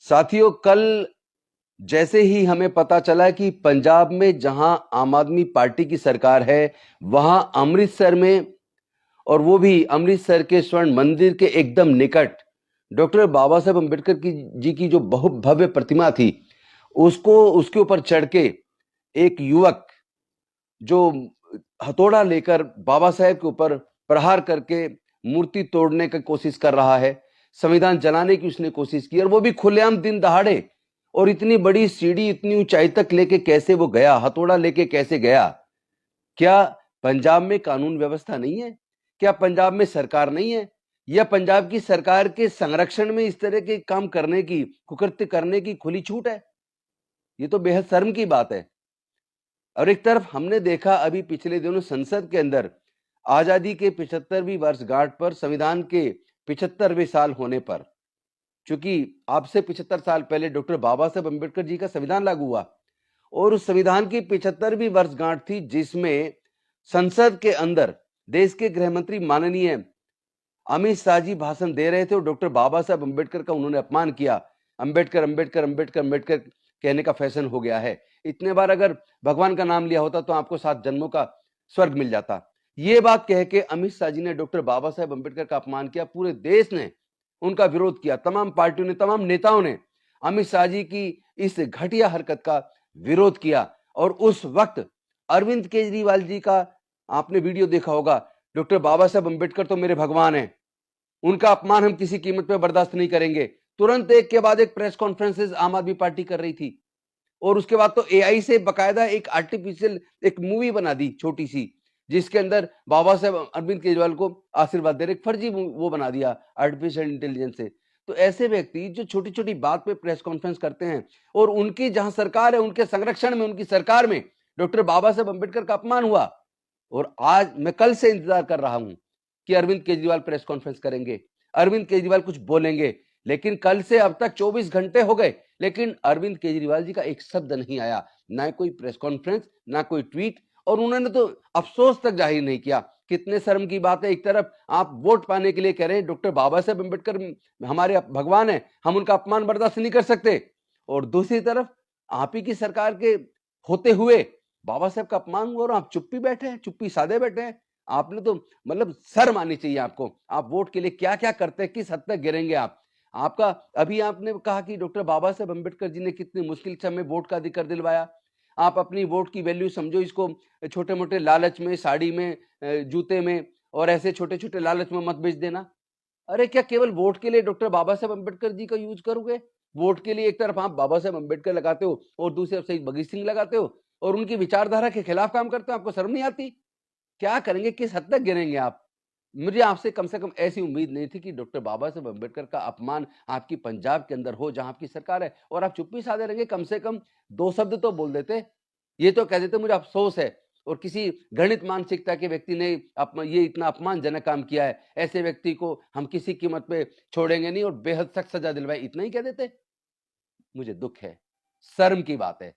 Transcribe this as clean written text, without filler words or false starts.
साथियों, कल जैसे ही हमें पता चला कि पंजाब में जहां आम आदमी पार्टी की सरकार है, वहां अमृतसर में, और वो भी अमृतसर के स्वर्ण मंदिर के एकदम निकट, डॉक्टर बाबा साहेब अम्बेडकर जी की जो बहुत भव्य प्रतिमा थी, उसको उसके ऊपर चढ़ के एक युवक जो हथौड़ा लेकर बाबा साहेब के ऊपर प्रहार करके मूर्ति तोड़ने की कोशिश कर रहा है, संविधान जलाने की उसने कोशिश की, और वो भी खुलेआम दिन दहाड़े। और इतनी बड़ी सीढ़ी इतनी ऊंचाई तक लेके कैसे वो गया, हथौड़ा लेके कैसे गया? क्या पंजाब में कानून व्यवस्था नहीं है? क्या पंजाब में सरकार नहीं है? या पंजाब की सरकार के संरक्षण में इस तरह के काम करने की, कुकृत्य करने की खुली छूट है? ये तो बेहद शर्म की बात है। और एक तरफ हमने देखा अभी पिछले दिनों संसद के अंदर आजादी के 75वीं वर्षगांठ पर, संविधान के 75वें साल होने पर, चूंकि आपसे 75 साल पहले डॉक्टर बाबा साहेब अम्बेडकर जी का संविधान लागू हुआ, और उस संविधान की 75वीं वर्षगांठ थी जिसमें संसद के अंदर देश के गृह मंत्री माननीय अमित शाह जी भाषण दे रहे थे और डॉक्टर बाबा साहेब अम्बेडकर का उन्होंने अपमान किया। अम्बेडकर अम्बेडकर अम्बेडकर अम्बेडकर कहने का फैशन हो गया है। इतने बार अगर भगवान का नाम लिया होता तो आपको 7 जन्मों का स्वर्ग मिल जाता। ये बात कह के अमित शाह जी ने डॉक्टर बाबा साहेब अम्बेडकर का अपमान किया। पूरे देश ने उनका विरोध किया, तमाम पार्टियों ने, तमाम नेताओं ने अमित शाह जी की इस घटिया हरकत का विरोध किया। और उस वक्त अरविंद केजरीवाल जी का आपने वीडियो देखा होगा, डॉक्टर बाबा साहेब अम्बेडकर तो मेरे भगवान हैं, उनका अपमान हम किसी कीमत पे बर्दाश्त नहीं करेंगे। तुरंत एक के बाद एक प्रेस कॉन्फ्रेंसेस आम आदमी पार्टी कर रही थी, और उसके बाद तो एआई से बकायदा एक आर्टिफिशियल एक मूवी बना दी छोटी सी, जिसके अंदर बाबा साहेब अरविंद केजरीवाल को आशीर्वाद दे रहे, एक फर्जी वो बना दिया आर्टिफिशियल इंटेलिजेंस से। तो ऐसे व्यक्ति जो छोटी छोटी बात पे प्रेस कॉन्फ्रेंस करते हैं, और उनकी जहां सरकार है, उनके संरक्षण में, उनकी सरकार में डॉक्टर बाबा साहेब अम्बेडकर का अपमान हुआ। और आज मैं कल से इंतजार कर रहा हूं कि अरविंद केजरीवाल प्रेस कॉन्फ्रेंस करेंगे, अरविंद केजरीवाल कुछ बोलेंगे। लेकिन कल से अब तक 24 घंटे हो गए, लेकिन अरविंद केजरीवाल जी का एक शब्द नहीं आया, ना कोई प्रेस कॉन्फ्रेंस, ना कोई ट्वीट, और उन्होंने तो अफसोस तक जाहिर नहीं किया। कितने शर्म की बात है। एक तरफ आप वोट पाने के लिए कह रहे हैं डॉक्टर बाबा साहेब अम्बेडकर हमारे भगवान है, हम उनका अपमान बर्दाश्त नहीं कर सकते, और दूसरी तरफ आप ही की सरकार के होते हुए बाबा साहेब का अपमान हुआ और आप चुप्पी बैठे हैं, चुप्पी साधे बैठे हैं। आपने तो मतलब शर्म आनी चाहिए आपको। आप वोट के लिए क्या क्या करते हैं, किस हद तक गिरेंगे आप? आपका अभी आपने कहा कि डॉक्टर बाबा साहेब अम्बेडकर जी ने कितनी मुश्किल से हमें वोट का अधिकार दिलवाया। आप अपनी वोट की वैल्यू समझो इसको, छोटे मोटे लालच में, साड़ी में, जूते में, और ऐसे छोटे छोटे लालच में मत बेच देना। अरे क्या केवल वोट के लिए डॉक्टर बाबा साहेब अम्बेडकर जी का यूज करोगे? वोट के लिए एक तरफ आप बाबा साहेब अम्बेडकर लगाते हो और दूसरी तरफ शहीद भगत सिंह लगाते हो, और उनकी विचारधारा के खिलाफ काम करते हो, आपको शर्म नहीं आती? क्या करेंगे, किस हद तक गिरेंगे आप? मुझे आपसे कम से कम ऐसी उम्मीद नहीं थी कि डॉक्टर बाबा साहेब अम्बेडकर का अपमान आपकी पंजाब के अंदर हो, जहां आपकी सरकार है, और आप चुप्पी साधे रहेंगे। कम से कम 2 शब्द तो बोल देते। ये तो कह देते मुझे अफसोस है, और किसी घृणित मानसिकता के व्यक्ति ने ये इतना अपमानजनक काम किया है, ऐसे व्यक्ति को हम किसी कीमत पे छोड़ेंगे नहीं और बेहद सख्त सजा दिलवाए, इतना ही कह देते। मुझे दुख है, शर्म की बात है।